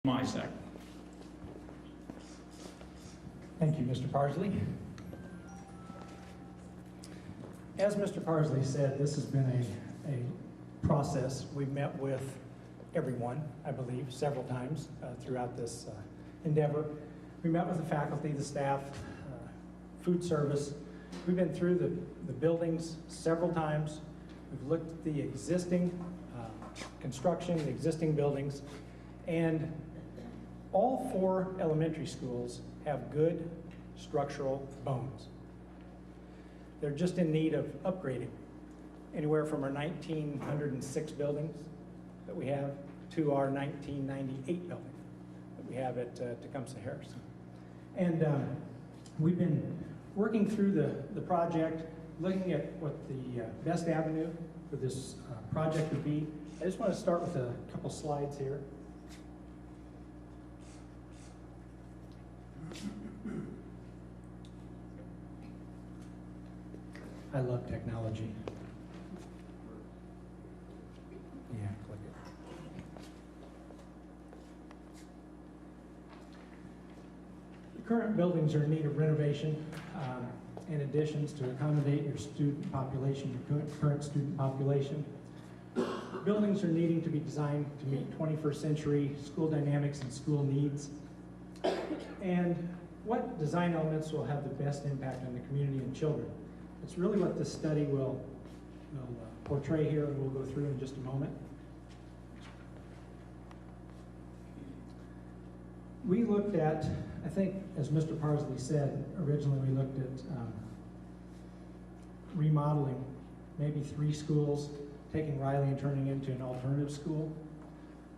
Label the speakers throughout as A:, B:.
A: My second.
B: Thank you, Mr. Parsley. As Mr. Parsley said, this has been a process. We've met with everyone, I believe, several times throughout this endeavor. We met with the faculty, the staff, food service. We've been through the buildings several times. We've looked at the existing construction, the existing buildings, and all four elementary schools have good structural bones. They're just in need of upgrading, anywhere from our 1906 buildings that we have to our 1998 building that we have at Tecumseh Harrison. And we've been working through the project, looking at what the best avenue for this project would be. I just want to start with a couple slides here. I love technology. Yeah, click it. The current buildings are in need of renovation and additions to accommodate your student population, your current student population. Buildings are needing to be designed to meet 21st century school dynamics and school needs. And what design elements will have the best impact on the community and children? It's really what this study will portray here, and we'll go through in just a moment. We looked at, I think, as Mr. Parsley said, originally we looked at remodeling maybe 3 schools, taking Riley and turning it into an alternative school.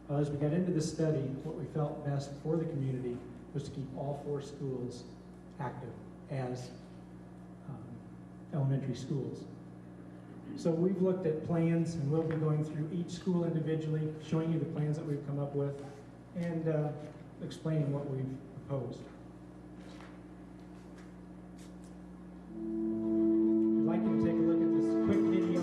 B: As we got into this study, what we felt best for the community was to keep all 4 schools active as elementary schools. So we've looked at plans, and we'll be going through each school individually, showing you the plans that we've come up with, and explaining what we've proposed. I'd like you to take a look at this quick video.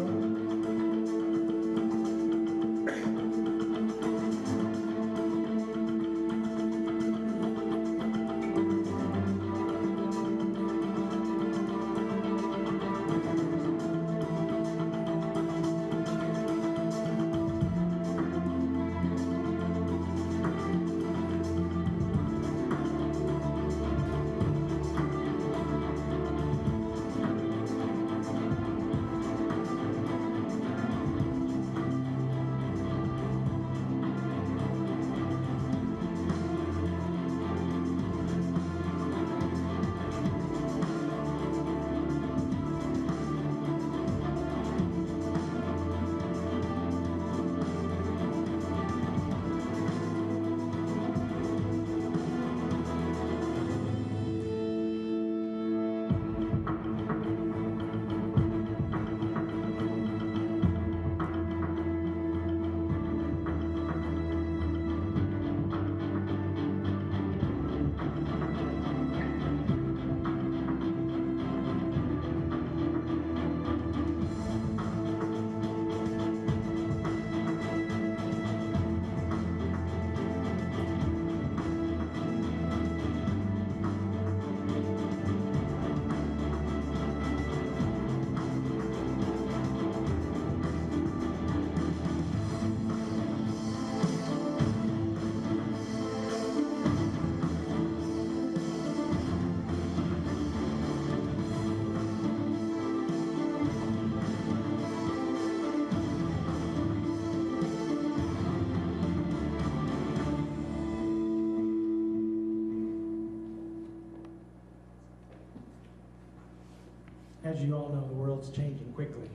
B: As you all know, the world's changing quickly,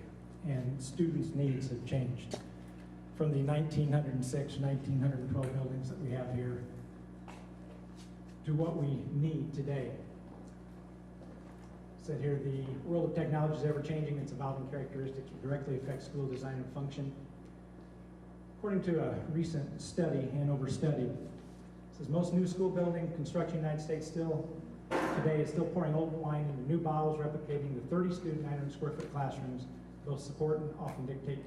B: and students' needs have changed. From the 1906, 1912 buildings that we have here to what we need today. Said here, the world of technology is ever changing. Its evolving characteristics will directly affect school design and function. According to a recent study, Hanover study, it says most new school building construction in the United States today is still pouring old wine into new bottles, replicating the 30-student, 900 square foot classrooms. They'll support and often dictate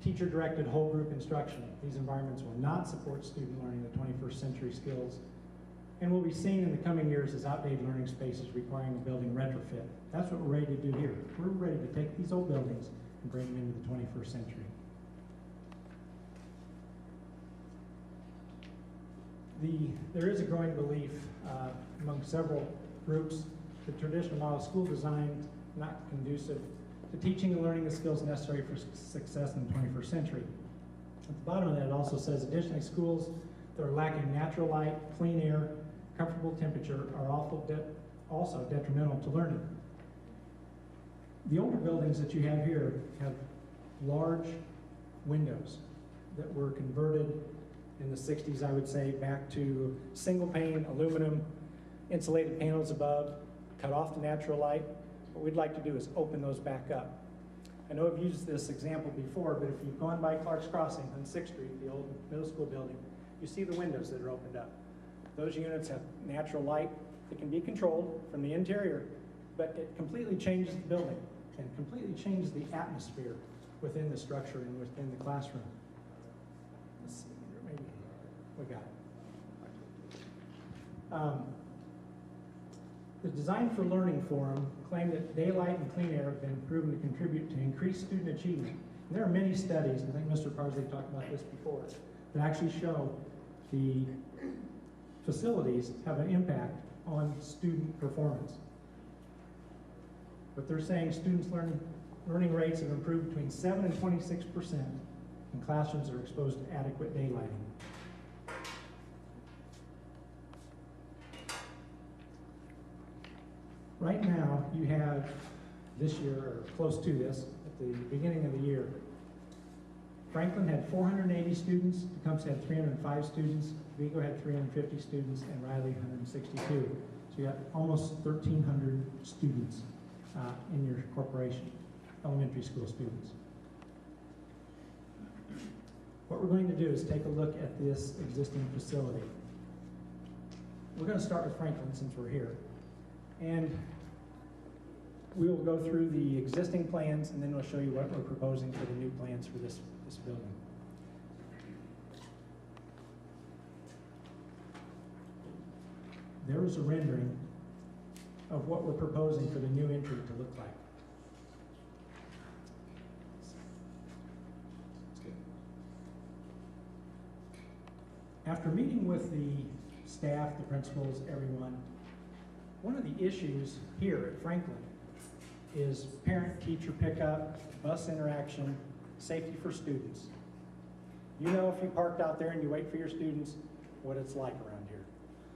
B: teacher-directed whole group instruction. These environments will not support student learning the 21st century skills and will be seen in the coming years as outdated learning spaces requiring a building retrofit. That's what we're ready to do here. We're ready to take these old buildings and bring them into the 21st century. There is a growing belief among several groups that traditional model school design not conducive to teaching and learning the skills necessary for success in the 21st century. At the bottom of that, it also says, additionally, schools that are lacking natural light, clean air, comfortable temperature are also detrimental to learning. The older buildings that you have here have large windows that were converted in the 60s, I would say, back to single pane, aluminum, insulated panels above, cut off the natural light. What we'd like to do is open those back up. I know I've used this example before, but if you've gone by Clark's Crossing on 6th Street, the old middle school building, you see the windows that are opened up. Those units have natural light that can be controlled from the interior, but it completely changes the building and completely changes the atmosphere within the structure and within the classroom. Let's see, maybe we got it. The Design for Learning Forum claimed that daylight and clean air have been proven to contribute to increased student achievement. And there are many studies, I think Mr. Parsley talked about this before, that actually show the facilities have an impact on student performance. But they're saying students' learning rates have improved between 7 and 26%, and classrooms are exposed to adequate daylighting. Right now, you have this year, or close to this, at the beginning of the year, Franklin had 480 students, Tecumseh had 305 students, Vigo had 350 students, and Riley 162. So you got almost 1,300 students in your corporation, elementary school students. What we're going to do is take a look at this existing facility. We're going to start with Franklin since we're here. And we will go through the existing plans, and then we'll show you what we're proposing for the new plans for this building. There is a rendering of what we're proposing for the new entry to look like. After meeting with the staff, the principals, everyone, one of the issues here at Franklin is parent-teacher pickup, bus interaction, safety for students. You know, if you parked out there and you wait for your students, what it's like around here.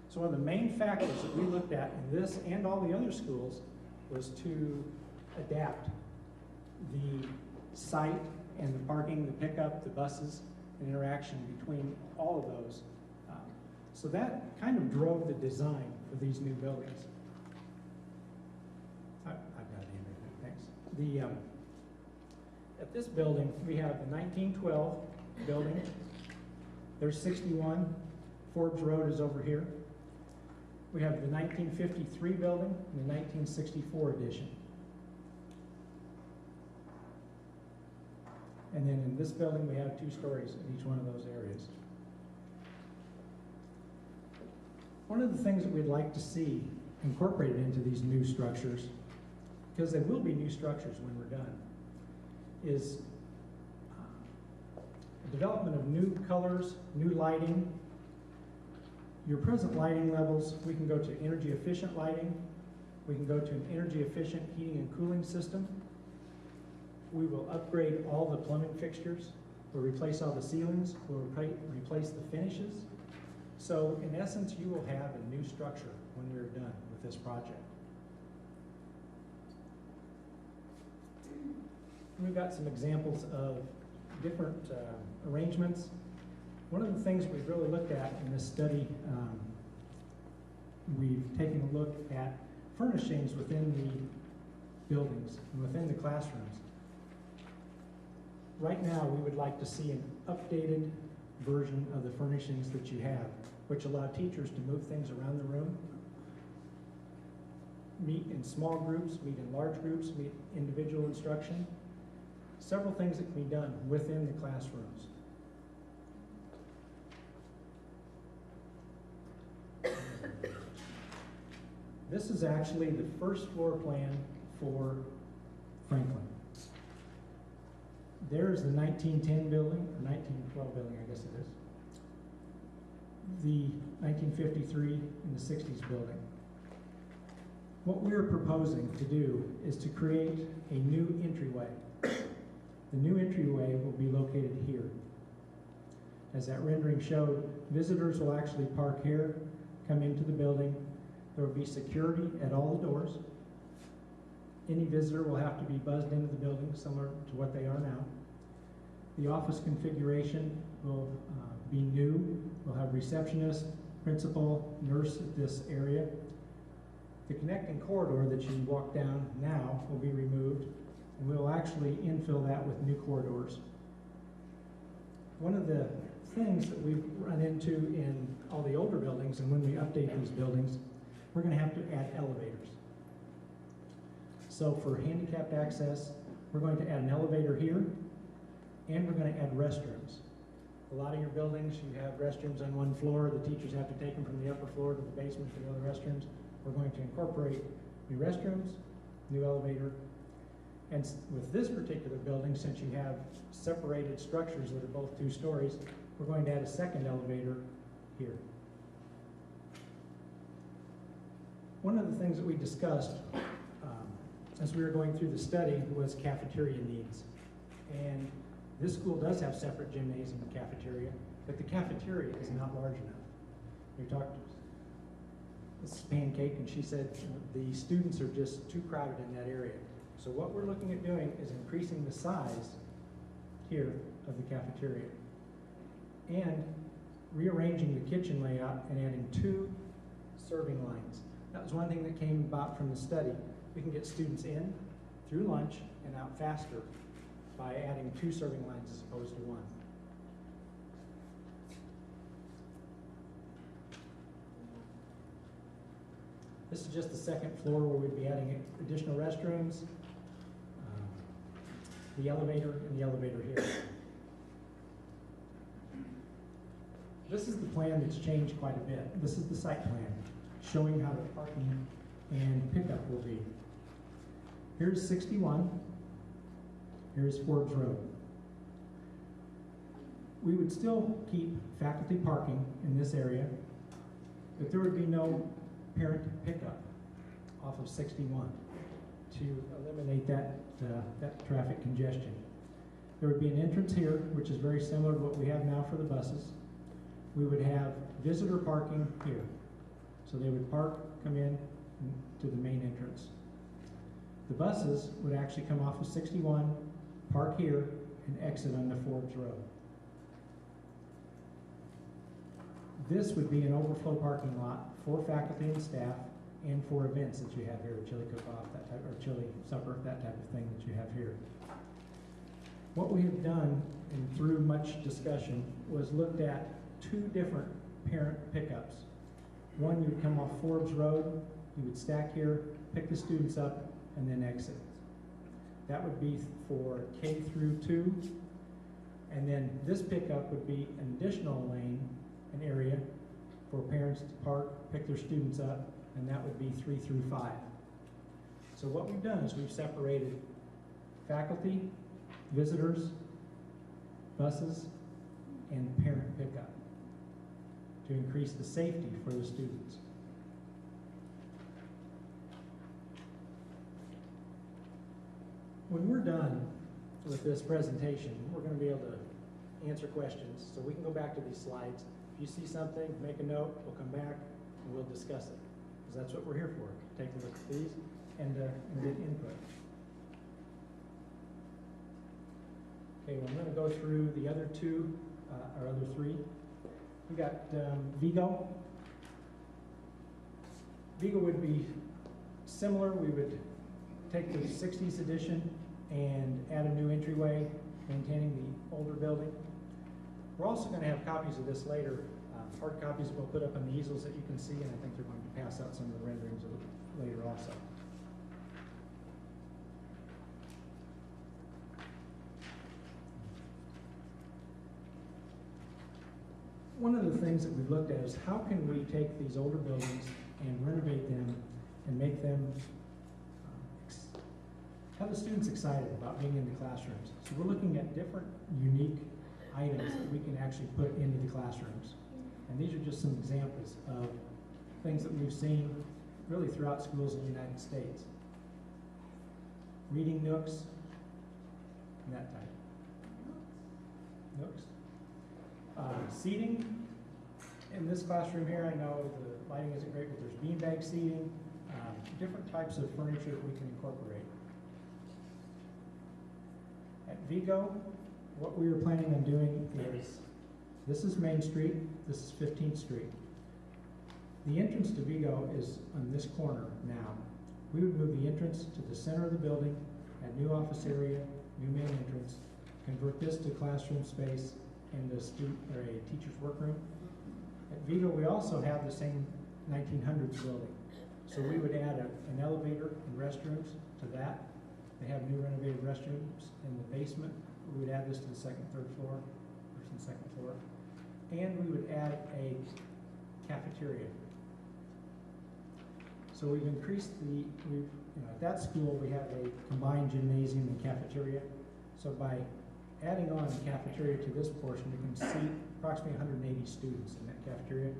B: So one of the main factors that we looked at in this and all the other schools was to adapt the site and the parking, the pickup, the buses, and interaction between all of those. So that kind of drove the design for these new buildings. I've got the internet, thanks. At this building, we have the 1912 building. There's 61. Forbes Road is over here. We have the 1953 building and the 1964 edition. And then in this building, we have 2 stories in each one of those areas. One of the things that we'd like to see incorporated into these new structures, because there will be new structures when we're done, is the development of new colors, new lighting. Your present lighting levels, we can go to energy efficient lighting. We can go to an energy efficient heating and cooling system. We will upgrade all the plumbing fixtures. We'll replace all the ceilings. We'll replace the finishes. So in essence, you will have a new structure when we're done with this project. We've got some examples of different arrangements. One of the things we've really looked at in this study, we've taken a look at furnishings within the buildings and within the classrooms. Right now, we would like to see an updated version of the furnishings that you have, which allow teachers to move things around the room, meet in small groups, meet in large groups, meet individual instruction. several things that can be done within the classrooms. This is actually the first floor plan for Franklin. There's the 1910 building, or 1912 building, I guess it is. The 1953 and the 60s building. What we're proposing to do is to create a new entryway. The new entryway will be located here. As that rendering showed, visitors will actually park here, come into the building. There will be security at all the doors. Any visitor will have to be buzzed into the building, similar to what they are now. The office configuration will be new. We'll have receptionist, principal, nurse at this area. The connecting corridor that you walk down now will be removed, and we'll actually infill that with new corridors. One of the things that we've run into in all the older buildings, and when we update these buildings, we're going to have to add elevators. So for handicapped access, we're going to add an elevator here, and we're going to add restrooms. A lot of your buildings, you have restrooms on one floor. The teachers have to take them from the upper floor to the basement to go to the restrooms. We're going to incorporate new restrooms, new elevator, and with this particular building, since you have separated structures that are both 2 stories, we're going to add a second elevator here. One of the things that we discussed as we were going through the study was cafeteria needs. And this school does have separate gymnasium and cafeteria, but the cafeteria is not large enough. We talked to Mrs. Pancake, and she said the students are just too crowded in that area. So what we're looking at doing is increasing the size here of the cafeteria and rearranging the kitchen layout and adding 2 serving lines. That was one thing that came about from the study. We can get students in through lunch and out faster by adding 2 serving lines as opposed to 1. This is just the second floor where we'd be adding additional restrooms, the elevator, and the elevator here. This is the plan that's changed quite a bit. This is the site plan showing how the parking and pickup will be. Here's 61. Here's Forbes Road. We would still keep faculty parking in this area, but there would be no parent pickup off of 61 to eliminate that traffic congestion. There would be an entrance here, which is very similar to what we have now for the buses. We would have visitor parking here. So they would park, come in to the main entrance. The buses would actually come off of 61, park here, and exit on the Forbes Road. This would be an overflow parking lot for faculty and staff and for events that you have here, chili cook-off, that type, or chili supper, that type of thing that you have here. What we have done, and through much discussion, was looked at 2 different parent pickups. One, you would come off Forbes Road, you would stack here, pick the students up, and then exit. That would be for K through 2, and then this pickup would be an additional lane, an area for parents to park, pick their students up, and that would be 3 through 5. So what we've done is we've separated faculty, visitors, buses, and parent pickup to increase the safety for the students. When we're done with this presentation, we're going to be able to answer questions. So we can go back to these slides. If you see something, make a note, we'll come back and we'll discuss it. Because that's what we're here for. Take a look at these and get input. Okay, well, I'm going to go through the other 2, or other 3. We got Vigo. Vigo would be similar. We would take the 60s edition and add a new entryway, maintaining the older building. We're also going to have copies of this later, hard copies we'll put up on the easels that you can see, and I think they're going to pass out some of the renderings later also. one of the things that we've looked at is how can we take these older buildings and renovate them and make them have the students excited about being in the classrooms. So we're looking at different unique items that we can actually put into the classrooms. And these are just some examples of things that we've seen really throughout schools in the United States. Reading nooks, and that type. Nooks. Seating. In this classroom here, I know the lighting isn't great, but there's beanbag seating, different types of furniture that we can incorporate. At Vigo, what we were planning on doing is, this is Main Street, this is 15th Street. The entrance to Vigo is on this corner now. We would move the entrance to the center of the building, add new office area, new main entrance, convert this to classroom space and a student or a teacher's workroom. At Vigo, we also have the same 1900s building. So we would add an elevator and restrooms to that. They have new renovated restrooms in the basement. We would add this to the second, third floor, first and second floor. And we would add a cafeteria. So we've increased at that school we have a combined gymnasium and cafeteria. So by adding on the cafeteria to this portion, we can seat approximately 180 students in that cafeteria.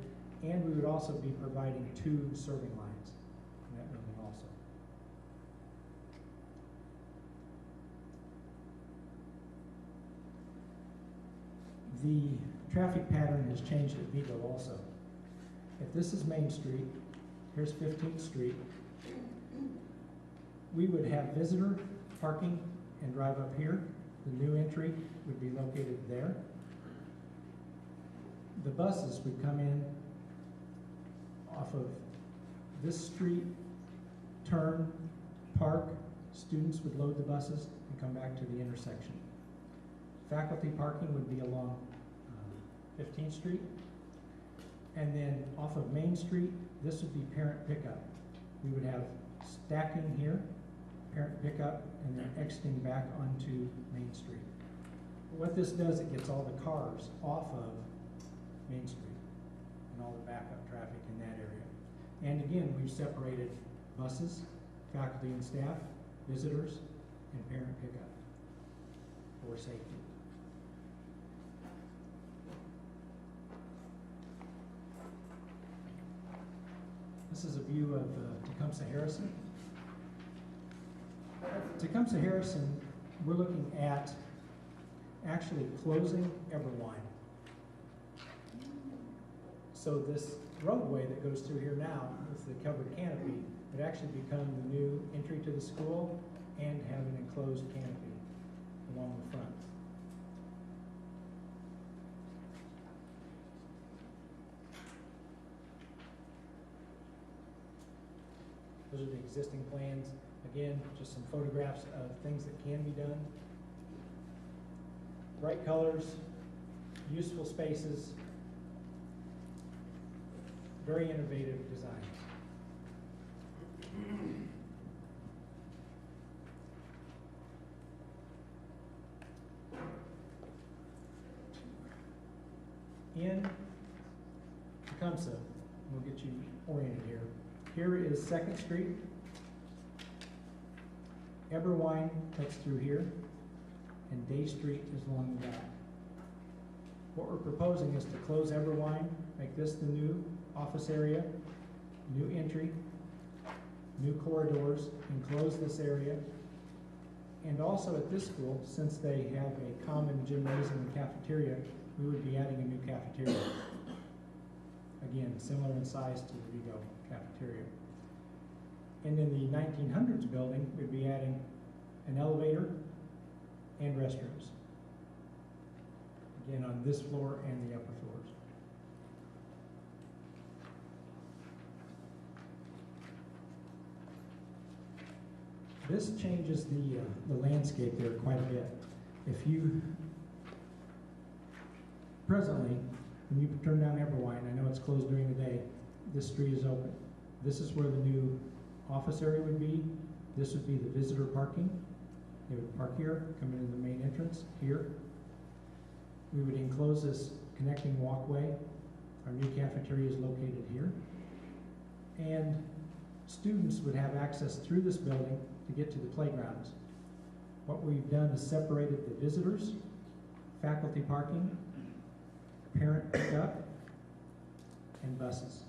B: And we would also be providing 2 serving lines in that building also. The traffic pattern has changed at Vigo also. If this is Main Street, here's 15th Street, we would have visitor parking and drive up here. The new entry would be located there. The buses would come in off of this street, turn, park, students would load the buses and come back to the intersection. Faculty parking would be along 15th Street. And then off of Main Street, this would be parent pickup. We would have stacking here, parent pickup, and then exiting back onto Main Street. What this does, it gets all the cars off of Main Street and all the backup traffic in that area. And again, we've separated buses, faculty and staff, visitors, and parent pickup for safety. This is a view of Tecumseh Harrison. At Tecumseh Harrison, we're looking at actually closing Eberwine. So this roadway that goes through here now with the covered canopy would actually become the new entry to the school and have an enclosed canopy along the front. Those are the existing plans. Again, just some photographs of things that can be done. Bright colors, useful spaces, very innovative designs. In Tecumseh, we'll get you oriented here. Here is 2nd Street. Eberwine cuts through here, and Day Street is along the back. What we're proposing is to close Eberwine, make this the new office area, new entry, new corridors, and close this area. And also at this school, since they have a common gymnasium and cafeteria, we would be adding a new cafeteria. Again, similar in size to the Vigo cafeteria. And in the 1900s building, we'd be adding an elevator and restrooms. Again, on this floor and the upper floors. This changes the landscape there quite a bit. If you, presently, when you turn down Eberwine, I know it's closed during the day, this street is open. This is where the new office area would be. This would be the visitor parking. They would park here, come into the main entrance here. We would enclose this connecting walkway. Our new cafeteria is located here. And students would have access through this building to get to the playgrounds. What we've done is separated the visitors, faculty parking, parent pickup, and buses.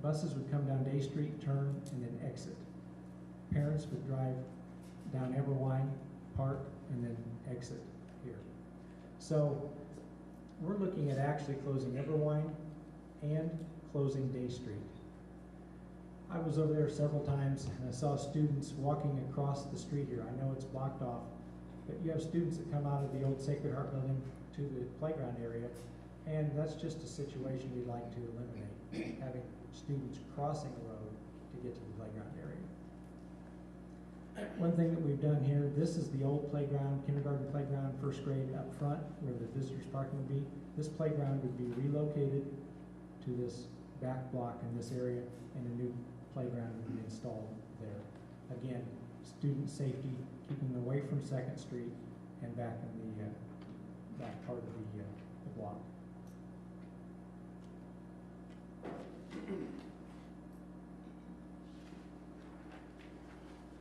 B: Buses would come down Day Street, turn, and then exit. Parents would drive down Everwine, park, and then exit here. So we're looking at actually closing Everwine and closing Day Street. I was over there several times and I saw students walking across the street here. I know it's blocked off, but you have students that come out of the old Sacred Heart building to the playground area, and that's just a situation we'd like to eliminate, having students crossing the road to get to the playground area. One thing that we've done here, this is the old playground, kindergarten playground, first grade up front, where the visitors parking would be. This playground would be relocated to this back block in this area, and a new playground would be installed there. Again, student safety, keeping them away from 2nd Street and back in the back part of the block.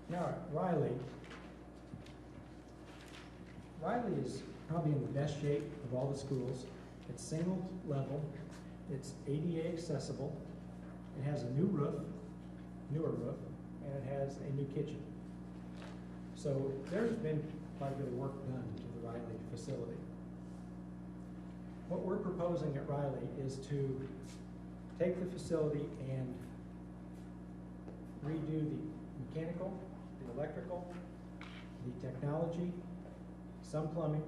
B: Now, Riley is probably in the best shape of all the schools. It's single level, it's ADA accessible, it has a newer roof, and it has a new kitchen. So there's been quite a bit of work done to the Riley facility. What we're proposing at Riley is to take the facility and redo the mechanical, the electrical, the technology, some plumbing.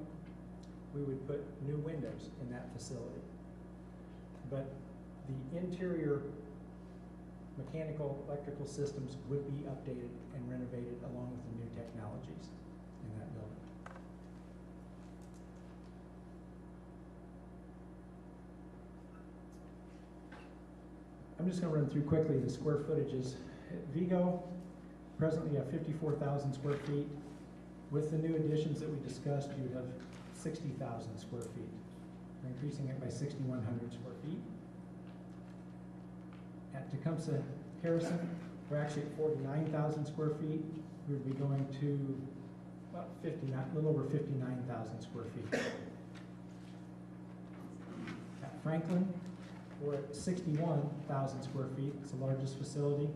B: We would put new windows in that facility. But the interior mechanical, electrical systems would be updated and renovated along with the new technologies in that building. I'm just going to run through quickly the square footages. At Vigo, presently you have 54,000 square feet. With the new additions that we discussed, you would have 60,000 square feet. We're increasing it by 6,100 square feet. At Tecumseh Harrison, we're actually at 49,000 square feet. We would be going to about a little over 59,000 square feet. At Franklin, we're at 61,000 square feet. It's the largest facility.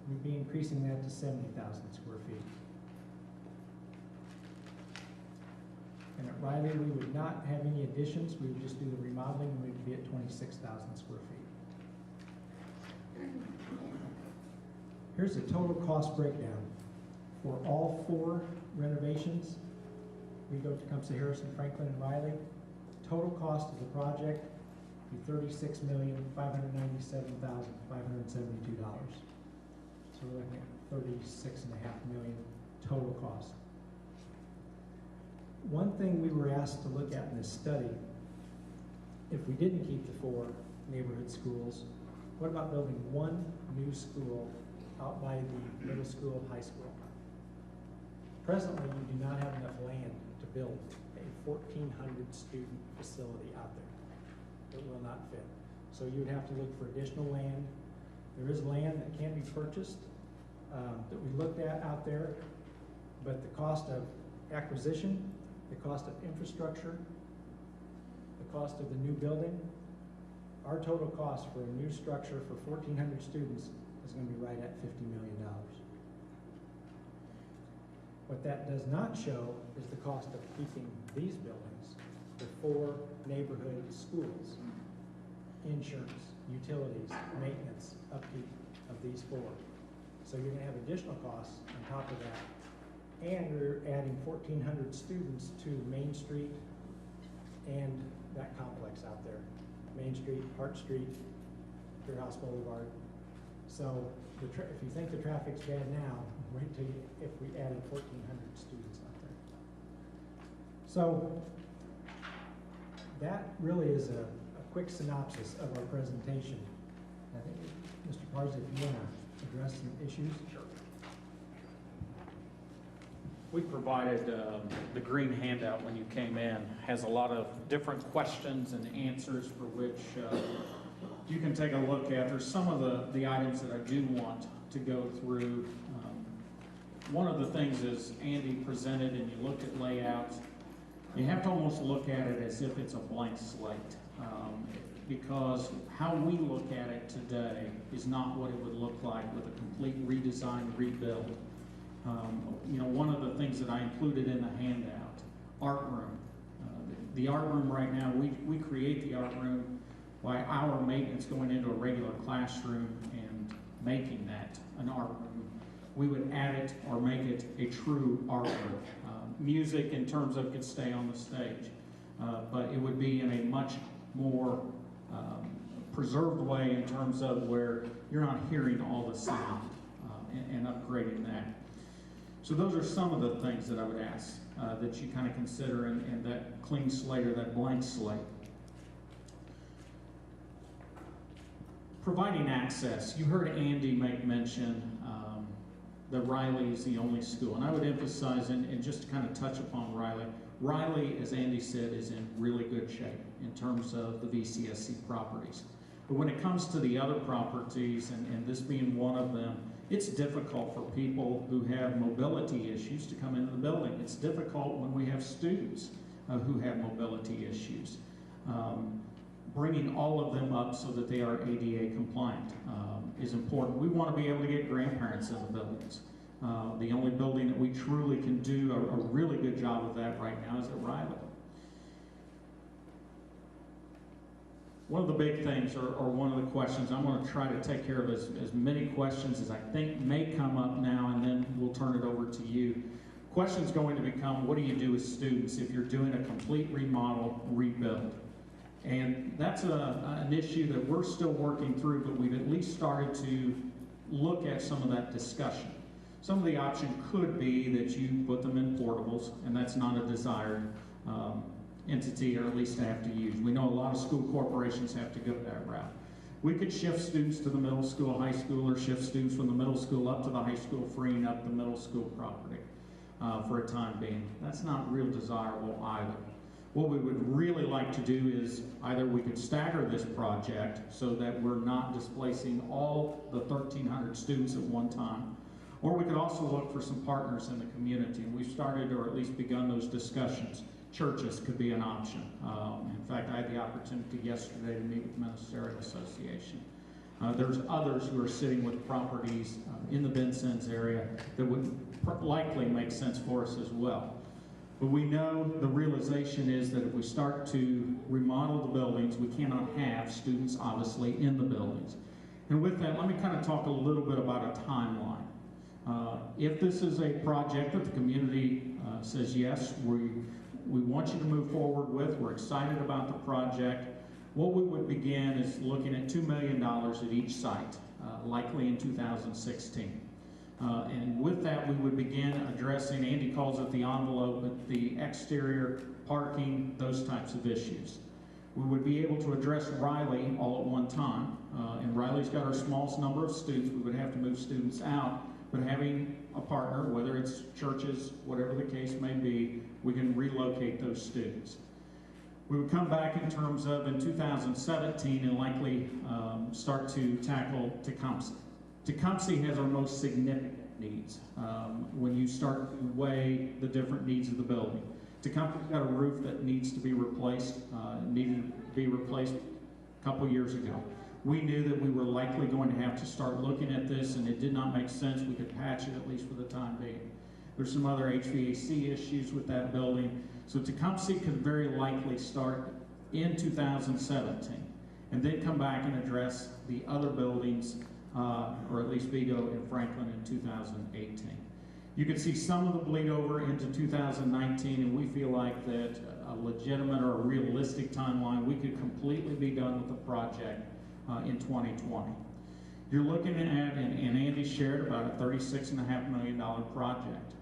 B: We'd be increasing that to 70,000 square feet. And at Riley, we would not have any additions. We would just do the remodeling, and we'd be at 26,000 square feet. Here's the total cost breakdown for all 4 renovations. We go to Tecumseh Harrison, Franklin, and Riley. Total cost of the project be $36,597,572. So we're looking at $36.5 million total cost. One thing we were asked to look at in this study, if we didn't keep the 4 neighborhood schools, what about building one new school out by the middle school, high school? Presently, you do not have enough land to build a 1,400 student facility out there. It will not fit. So you would have to look for additional land. There is land that can be purchased that we looked at out there, but the cost of acquisition, the cost of infrastructure, the cost of the new building, our total cost for a new structure for 1,400 students is going to be right at $50 million. What that does not show is the cost of keeping these buildings, the 4 neighborhood schools, insurance, utilities, maintenance, upkeep of these 4. So you're going to have additional costs on top of that. And we're adding 1,400 students to Main Street and that complex out there. Main Street, Hart Street, House Boulevard. So if you think the traffic's bad now, wait till if we added 1,400 students out there. So that really is a quick synopsis of our presentation. I think, Mr. Parsley, if you want to address some issues. Sure.
A: We provided the green handout when you came in. Has a lot of different questions and answers for which you can take a look at. There's some of the items that I do want to go through. One of the things is Andy presented, and you looked at layouts. You have to almost look at it as if it's a blank slate, because how we look at it today is not what it would look like with a complete redesign, rebuild. You know, one of the things that I included in the handout, art room. The art room right now, we create the art room by our maintenance going into a regular classroom and making that an art room. We would add it or make it a true art room. Music in terms of could stay on the stage, but it would be in a much more preserved way in terms of where you're not hearing all the sound and upgrading that. So those are some of the things that I would ask that you kind of consider in that clean slate or that blank slate. Providing access. You heard Andy make mention that Riley is the only school. And I would emphasize, and just to kind of touch upon Riley, Riley, as Andy said, is in really good shape in terms of the VCSC properties. But when it comes to the other properties, and this being one of them, it's difficult for people who have mobility issues to come into the building. It's difficult when we have students who have mobility issues. Bringing all of them up so that they are ADA compliant is important. We want to be able to get grandparents in the buildings. The only building that we truly can do a really good job of that right now is at Riley. One of the big things, or one of the questions, I'm going to try to take care of as many questions as I think may come up now, and then we'll turn it over to you. Question's going to become, what do you do with students if you're doing a complete remodel, rebuild? And that's an issue that we're still working through, but we've at least started to look at some of that discussion. Some of the option could be that you put them in portables, and that's not a desired entity, or at least to have to use. We know a lot of school corporations have to go that route. We could shift students to the middle school, high school, or shift students from the middle school up to the high school, freeing up the middle school property for a time being. That's not real desirable either. What we would really like to do is either we could stagger this project so that we're not displacing all the 1,300 students at one time, or we could also look for some partners in the community. And we've started, or at least begun, those discussions. Churches could be an option. In fact, I had the opportunity yesterday to meet with the Ministerial Association. There's others who are sitting with properties in the Vincennes area that would likely make sense for us as well. But we know the realization is that if we start to remodel the buildings, we cannot have students obviously in the buildings. And with that, let me kind of talk a little bit about a timeline. If this is a project that the community says, yes, we want you to move forward with, we're excited about the project, what we would begin is looking at $2 million at each site, likely in 2016. And with that, we would begin addressing, Andy calls it the envelope, but the exterior, parking, those types of issues. We would be able to address Riley all at one time. And Riley's got our smallest number of students. We would have to move students out, but having a partner, whether it's churches, whatever the case may be, we can relocate those students. We would come back in terms of in 2017 and likely start to tackle Tecumseh. Tecumseh has our most significant needs when you start to weigh the different needs of the building. Tecumseh's got a roof that needs to be replaced, needed to be replaced a couple years ago. We knew that we were likely going to have to start looking at this, and it did not make sense. We could patch it at least for the time being. There's some other HVAC issues with that building. So Tecumseh could very likely start in 2017 and then come back and address the other buildings, or at least Vigo and Franklin in 2018. You can see some of the bleed over into 2019, and we feel like that a legitimate or a realistic timeline, we could completely be done with the project in 2020. You're looking at, and Andy shared about a $36.5 million project.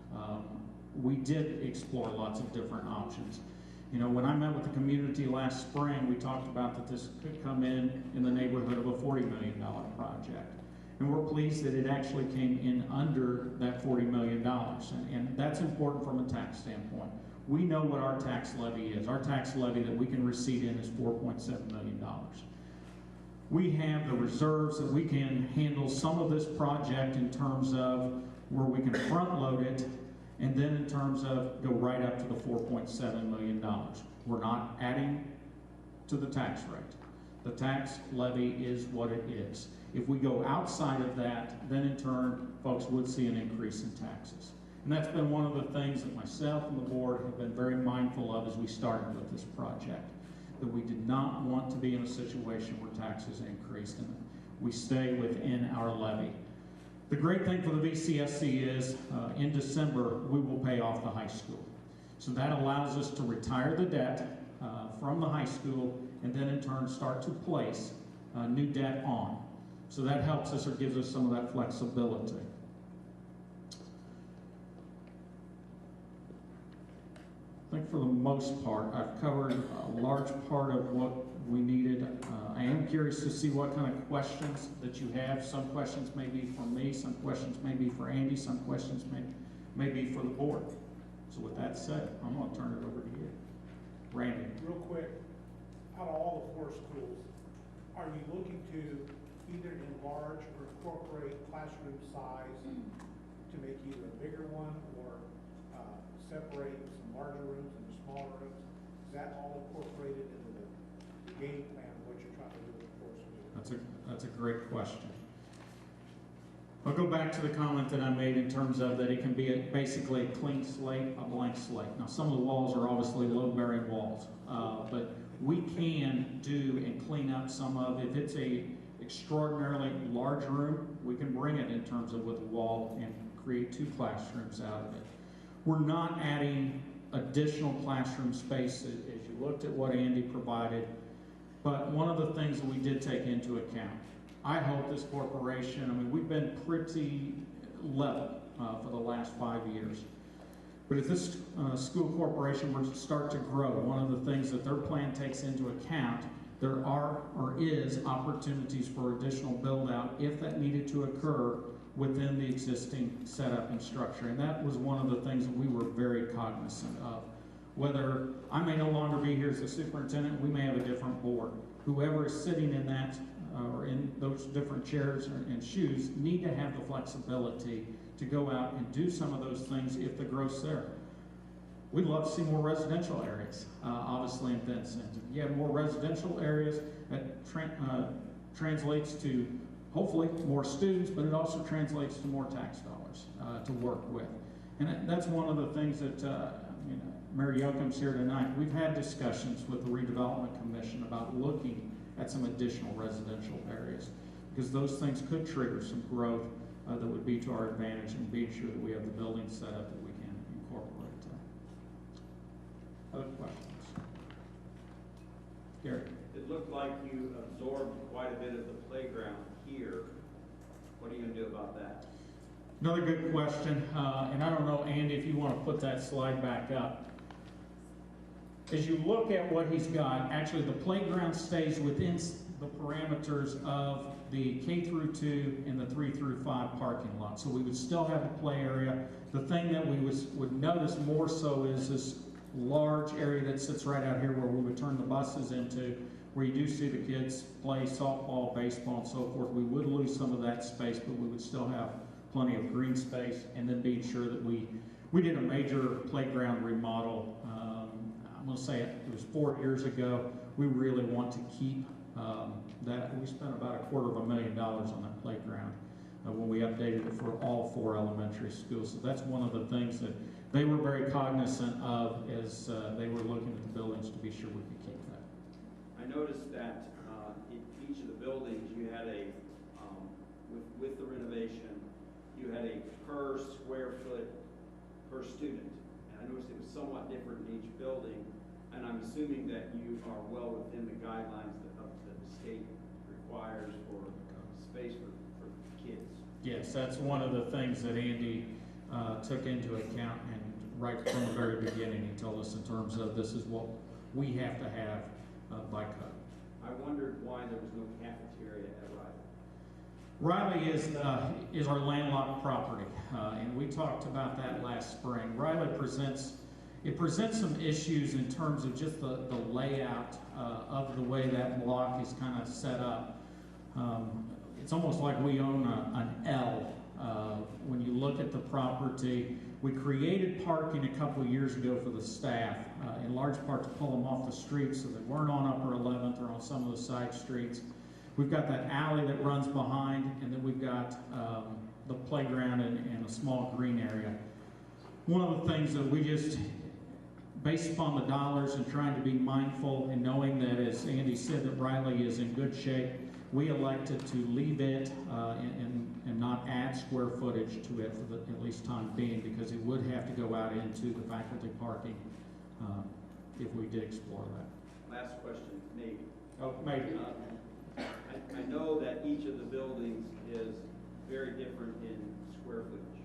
A: We did explore lots of different options. You know, when I met with the community last spring, we talked about that this could come in the neighborhood of a $40 million project. And we're pleased that it actually came in under that $40 million. And that's important from a tax standpoint. We know what our tax levy is. Our tax levy that we can receipt in is $4.7 million. We have the reserves that we can handle some of this project in terms of where we can front load it, and then in terms of go right up to the $4.7 million. We're not adding to the tax rate. The tax levy is what it is. If we go outside of that, then in turn, folks would see an increase in taxes. And that's been one of the things that myself and the board have been very mindful of as we started with this project, that we did not want to be in a situation where taxes increased, and we stay within our levy. The great thing for the VCSC is in December, we will pay off the high school. So that allows us to retire the debt from the high school and then in turn start to place new debt on. So that helps us or gives us some of that flexibility. I think for the most part, I've covered a large part of what we needed. I am curious to see what kind of questions that you have. Some questions may be for me, some questions may be for Andy, some questions may be for the board. So with that said, I'm going to turn it over to you. Randy.
C: Real quick, out of all the 4 schools, are you looking to either enlarge or incorporate classroom size to make either a bigger one or separate some larger rooms into smaller rooms? Is that all incorporated into the game plan of what you're trying to do with the 4 schools?
A: That's a great question. I'll go back to the comment that I made in terms of that it can be basically a clean slate, a blank slate. Now, some of the walls are obviously load-bearing walls, but we can do and clean up some of, if it's a extraordinarily large room, we can bring it in terms of with a wall and create 2 classrooms out of it. We're not adding additional classroom space as you looked at what Andy provided, but one of the things that we did take into account, I hope this corporation, I mean, we've been pretty level for the last 5 years. But if this school corporation were to start to grow, one of the things that their plan takes into account, there are or is opportunities for additional build out if that needed to occur within the existing setup and structure. And that was one of the things that we were very cognizant of. Whether I may no longer be here as the superintendent, we may have a different board. Whoever is sitting in that or in those different chairs and shoes need to have the flexibility to go out and do some of those things if the growth's there. We'd love to see more residential areas, obviously in Vincent. You have more residential areas, that translates to hopefully more students, but it also translates to more tax dollars to work with. And that's one of the things that, Mary Yoakum's here tonight. We've had discussions with the Redevelopment Commission about looking at some additional residential areas, because those things could trigger some growth that would be to our advantage, and being sure that we have the building set up that we can incorporate. Other questions? Gary?
D: It looked like you absorbed quite a bit of the playground here. What are you going to do about that?
A: Another good question, and I don't know, Andy, if you want to put that slide back up. As you look at what he's got, actually the playground stays within the parameters of the K through 2 and the 3 through 5 parking lot. So we would still have a play area. The thing that we would notice more so is this large area that sits right out here where we would turn the buses into, where you do see the kids play softball, baseball, and so forth. We would lose some of that space, but we would still have plenty of green space, and then being sure that we did a major playground remodel. I'm going to say it was 4 years ago. We really want to keep that. We spent about $250,000 on that playground when we updated it for all 4 elementary schools. So that's one of the things that they were very cognizant of as they were looking at the buildings to be sure we could keep that.
D: I noticed that in each of the buildings you had a, with the renovation, you had a per square foot per student. And I noticed it was somewhat different in each building, and I'm assuming that you are well within the guidelines that the state requires for space for kids.
A: Yes, that's one of the things that Andy took into account, and right from the very beginning he told us in terms of this is what we have to have by code.
D: I wondered why there was no cafeteria at
A: Riley is our landlocked property, and we talked about that last spring. Riley presents some issues in terms of just the layout of the way that block is kind of set up. It's almost like we own an L. When you look at the property, we created parking a couple of years ago for the staff, in large part to pull them off the streets so they weren't on Upper 11th or on some of the side streets. We've got that alley that runs behind, and then we've got the playground and a small green area. One of the things that we just, based upon the dollars and trying to be mindful and knowing that, as Andy said, that Riley is in good shape, we elected to leave it and not add square footage to it for the at least time being, because it would have to go out into the faculty parking if we did explore that.
D: Last question, maybe.
A: Oh, maybe.
D: I know that each of the buildings is very different in square footage.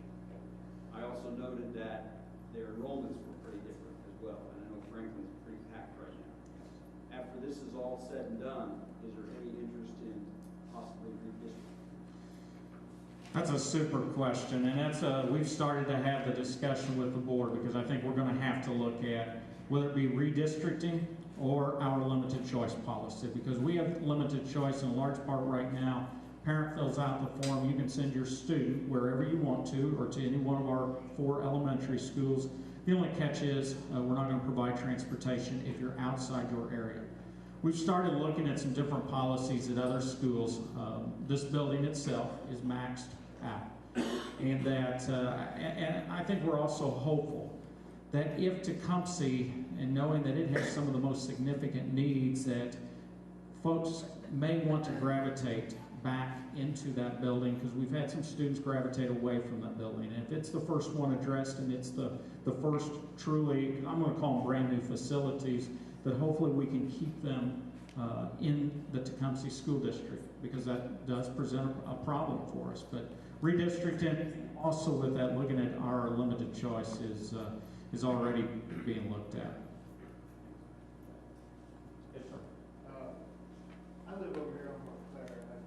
D: I also noted that their enrollments were pretty different as well, and I know Franklin's pretty packed right now. After this is all said and done, is there any interest in possibly redistricting?
A: That's a super question, and we've started to have the discussion with the board, because I think we're going to have to look at whether it be redistricting or our limited choice policy, because we have limited choice in large part right now. Parent fills out the form, you can send your student wherever you want to, or to any one of our 4 elementary schools. The only catch is we're not going to provide transportation if you're outside your area. We've started looking at some different policies at other schools. This building itself is maxed out, and that and I think we're also hopeful that if Tecumseh, and knowing that it has some of the most significant needs, that folks may want to gravitate back into that building, because we've had some students gravitate away from that building. And if it's the first one addressed, and it's the first truly, I'm going to call them brand new facilities, that hopefully we can keep them in the Tecumseh School District, because that does present a problem for us. But redistricting, also with that, looking at our limited choice is already being looked at. Yes, sir.
C: I live over here on Montclair. I have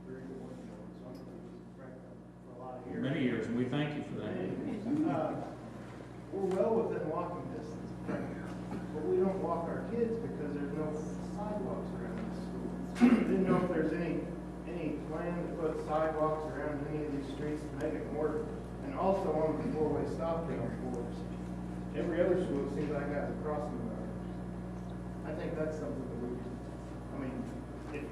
C: 3 to 1 year-olds, so I'm going to use Franklin for a lot of years.
A: Many years, and we thank you for that.
C: We're well within walking distance, but we don't walk our kids because there's no sidewalks around the school. Didn't know if there's any plan to put sidewalks around any of these streets to make it more. And also on the 4-way stop down boards. Every other school seems like has a crossing guard. I think that's something that we could, I mean, if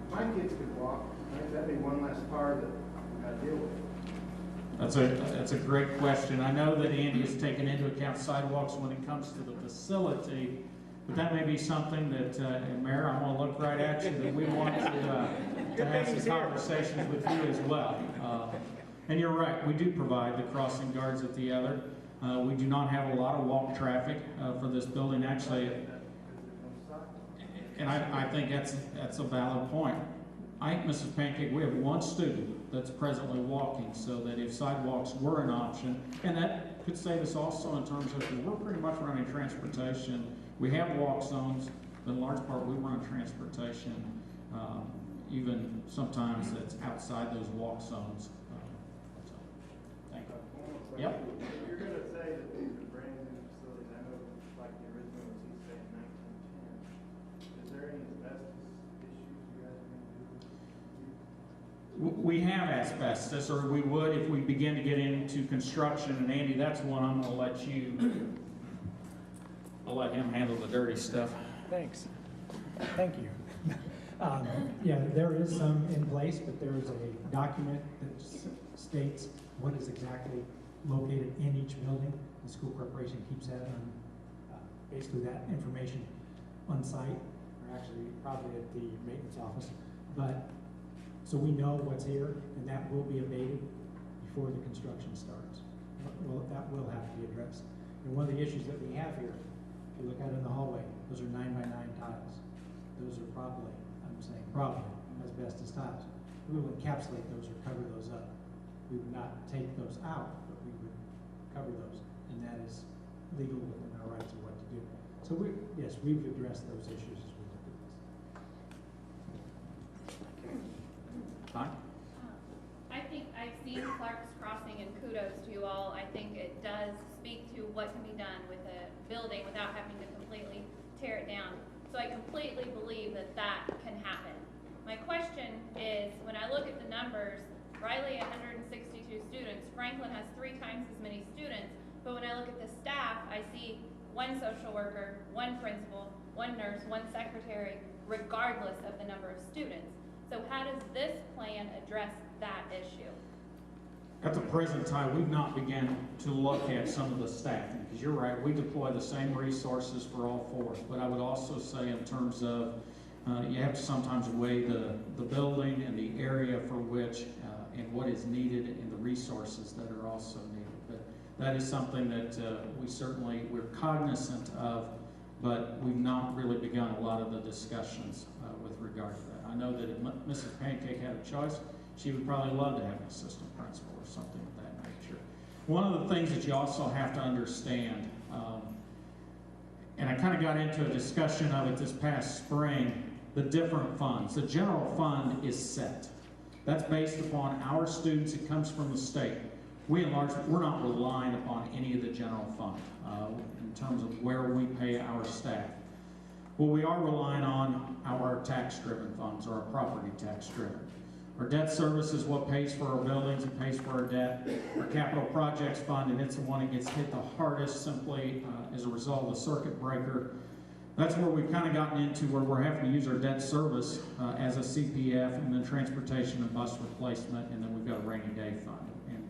C: my kids could walk, I think that'd be one less car that we got to deal with.
A: That's a great question. I know that Andy has taken into account sidewalks when it comes to the facility, but that may be something that, and Mayor, I'm going to look right at you, that we want to have some conversations with you as well. And you're right, we do provide the crossing guards at the other. We do not have a lot of walk traffic for this building, actually, and I think that's a valid point. I think, Mrs. Pancake, we have 1 student that's presently walking, so that if sidewalks were an option, and that could save us also in terms of, because we're pretty much running transportation. We have walk zones, but in large part we run transportation, even sometimes that's outside those walk zones. Yep.
C: You're going to say that these are brand new facilities. I know, like the original was he saying 1910. Is there any asbestos issues you guys are going to do?
A: We have asbestos, or we would if we begin to get into construction. And Andy, that's one I'm going to let you. I'll let him handle the dirty stuff.
B: Thanks. Thank you. Yeah, there is some in place, but there is a document that states what is exactly located in each building. The school corporation keeps that on, basically that information on site, or actually probably at the maintenance office. But, so we know what's here, and that will be abated before the construction starts. Well, that will have to be addressed. And one of the issues that we have here, if you look out in the hallway, those are 9x9 tiles. Those are probably, I'm saying probably, asbestos tiles. We will encapsulate those or cover those up. We would not take those out, but we would cover those, and that is legal within our rights of what to do. So yes, we've addressed those issues as we look at this.
A: Ty?
E: I think I've seen Clark's Crossing, and kudos to you all. I think it does speak to what can be done with a building without having to completely tear it down. So I completely believe that that can happen. My question is, when I look at the numbers, Riley 162 students, Franklin has 3 times as many students, but when I look at the staff, I see 1 social worker, 1 principal, 1 nurse, 1 secretary, regardless of the number of students. So how does this plan address that issue?
A: At the present time, we've not begun to look at some of the staffing, because you're right, we deploy the same resources for all 4. But I would also say in terms of, you have to sometimes weigh the building and the area for which and what is needed and the resources that are also needed. But that is something that we're cognizant of, but we've not really begun a lot of the discussions with regard to that. I know that if Mrs. Pancake had a choice, she would probably love to have an assistant principal or something of that nature. One of the things that you also have to understand, and I kind of got into a discussion of it this past spring, the different funds. The general fund is set. That's based upon our students. It comes from the state. We, in large, we're not relying upon any of the general fund in terms of where we pay our staff. Well, we are relying on our tax-driven funds, or our property tax-driven. Our debt service is what pays for our buildings, it pays for our debt. Our capital projects fund, and it's the one that gets hit the hardest simply as a result of the circuit breaker. That's where we've kind of gotten into where we're having to use our debt service as a CPF, and then transportation and bus replacement, and then we've got a rainy day fund. And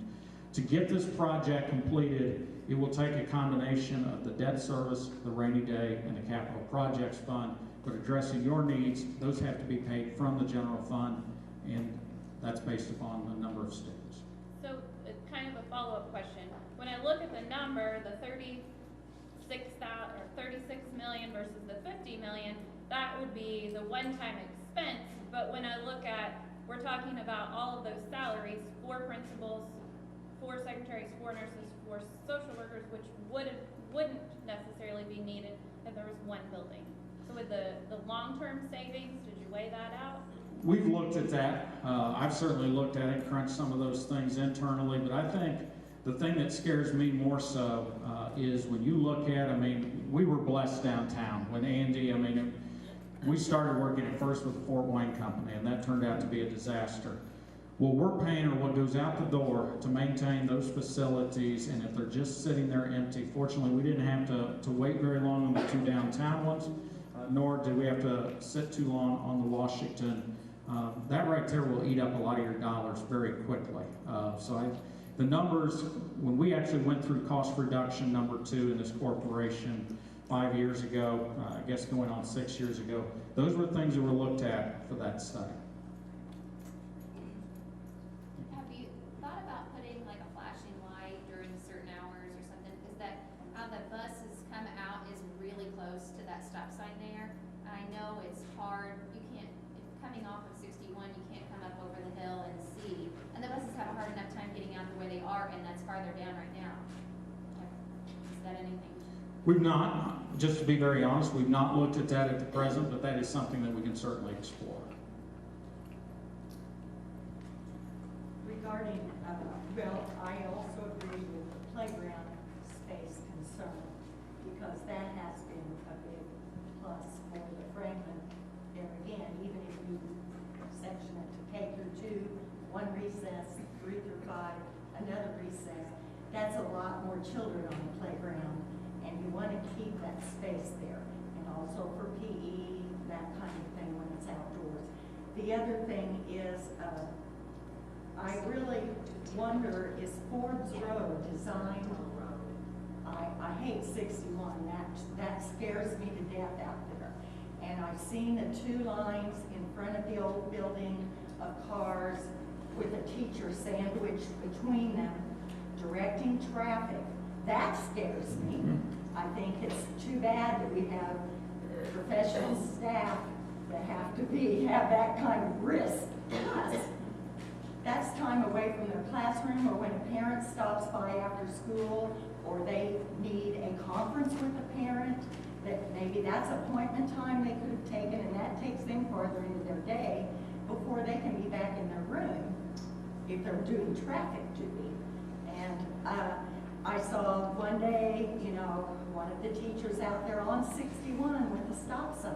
A: to get this project completed, it will take a combination of the debt service, the rainy day, and the capital projects fund. But addressing your needs, those have to be paid from the general fund, and that's based upon the number of students.
E: So it's kind of a follow-up question. When I look at the number, the 36 million versus the 50 million, that would be the one-time expense. But when I look at, we're talking about all of those salaries, 4 principals, 4 secretaries, 4 nurses, 4 social workers, which wouldn't necessarily be needed if there was 1 building. So with the long-term savings, did you weigh that out?
A: We've looked at that. I've certainly looked at it, crunched some of those things internally, but I think the thing that scares me more so is when you look at, I mean, we were blessed downtown. When Andy, I mean, we started working at first with the Fort Wayne Company, and that turned out to be a disaster. Well, we're paying her what goes out the door to maintain those facilities, and if they're just sitting there empty, fortunately, we didn't have to wait very long on the 2 downtown ones, nor did we have to sit too long on the Washington. That right there will eat up a lot of your dollars very quickly. The numbers, when we actually went through cost reduction number 2 in this corporation 5 years ago, I guess going on 6 years ago, those were things that were looked at for that study.
F: Have you thought about putting like a flashing light during certain hours or something? Because that, how the buses come out is really close to that stop sign there. I know it's hard, you can't, if coming off of 61, you can't come up over the hill and see. And the buses have a hard enough time getting out the way they are, and that's farther down right now. Is that anything?
A: We've not, just to be very honest, we've not looked at that at the present, but that is something that we can certainly explore.
G: Regarding, well, I also agree with the playground space concern, because that has been a big plus for the Franklin. There again, even if you section it to K through 2, 1 recess, 3 through 5, another recess, that's a lot more children on the playground, and you want to keep that space there. And also for PE, that kind of thing when it's outdoors. The other thing is, I really wonder, is Forbes Road designed? I hate 61, that scares me to death out there. And I've seen the 2 lines in front of the old building of cars with a teacher sandwiched between them, directing traffic. That scares me. I think it's too bad that we have professional staff that have that kind of risk. Plus, that's time away from their classroom, or when a parent stops by after school, or they need a conference with a parent, that maybe that's appointment time they could have taken, and that takes them farther into their day before they can be back in their room. they're doing traffic duty. And I saw one day, you know, one of the teachers out there on 61 with a stop sign.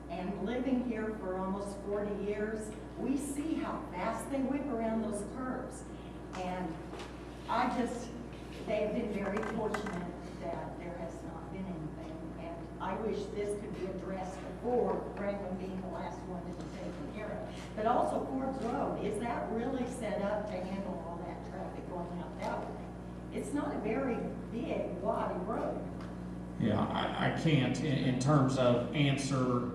G: And living here for almost 40 years, we see how fast they whip around those curves. And they've been very fortunate that there has not been anything. And I wish this could be addressed before Franklin being the last one to be taken care of. But also Ford's Road, is that really set up to handle all that traffic going out that way? It's not a very big, wide road.
A: Yeah, I can't in terms of answer.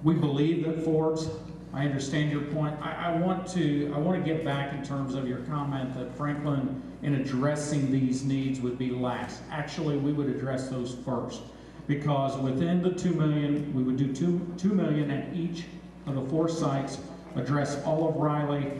A: We believe that Ford's, I understand your point. I want to get back in terms of your comment that Franklin, in addressing these needs, would be last. Actually, we would address those first, because within the $2 million, we would do $2 million at each of the 4 sites, address all of Riley.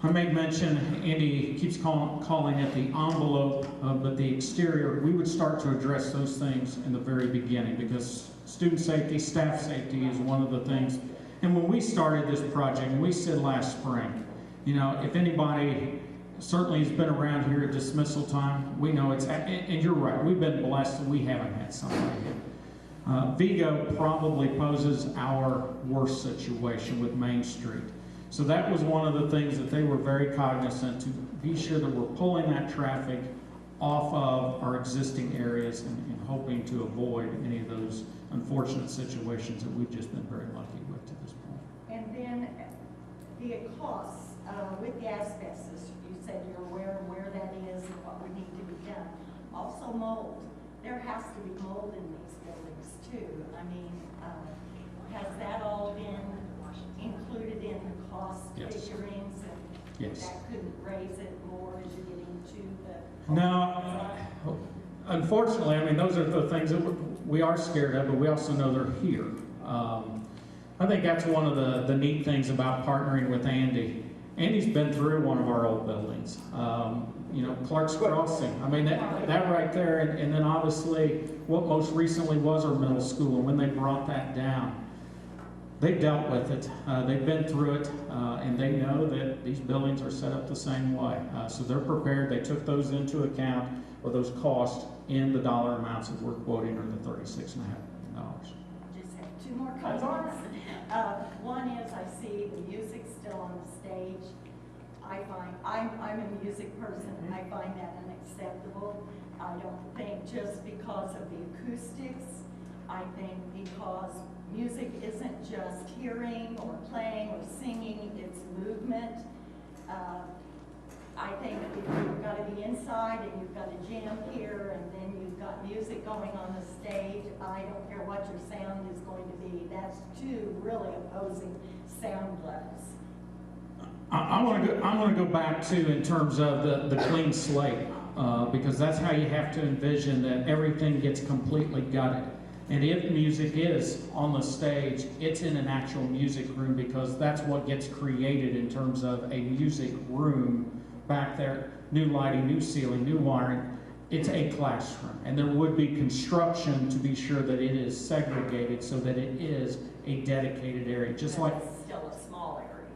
A: I may mention, Andy keeps calling it the envelope, but the exterior, we would start to address those things in the very beginning, because student safety, staff safety is one of the things. And when we started this project, and we said last spring, you know, if anybody certainly has been around here at dismissal time, we know it's, and you're right, we've been blessed that we haven't had somebody hit. Vigo probably poses our worst situation with Main Street. So that was one of the things that they were very cognizant to be sure that we're pulling that traffic off of our existing areas and hoping to avoid any of those unfortunate situations that we've just been very lucky with to this point.
G: And then the costs with the asbestos, you said you're aware of where that is and what would need to be done. Also mold. There has to be mold in these buildings too. I mean, has that all been included in the cost figurings? And
A: yes.
G: That couldn't raise it more as you get into the...
A: No, unfortunately, I mean, those are the things that we are scared of, but we also know they're here. I think that's one of the neat things about partnering with Andy. Andy's been through one of our old buildings. You know, Clark's Crossing. I mean, that right there, and then obviously what most recently was our middle school, and when they brought that down, they dealt with it. They've been through it, and they know that these buildings are set up the same way. So they're prepared. They took those into account, or those costs, in the dollar amounts that we're quoting, or the $36.5 million.
G: Just have 2 more comments. One is I see the music still on the stage. I'm a music person, and I find that unacceptable. I don't think just because of the acoustics. I think because music isn't just hearing or playing or singing, it's movement. I think if you've got to be inside and you've got a gym here and then you've got music going on the stage, I don't care what your sound is going to be. That's 2 really opposing sound levels.
A: I want to go back to in terms of the clean slate, because that's how you have to envision that everything gets completely gutted. And if music is on the stage, it's in an actual music room, because that's what gets created in terms of a music room back there. New lighting, new ceiling, new wiring. It's a classroom. And there would be construction to be sure that it is segregated so that it is a dedicated area. Just like
G: it's still a small area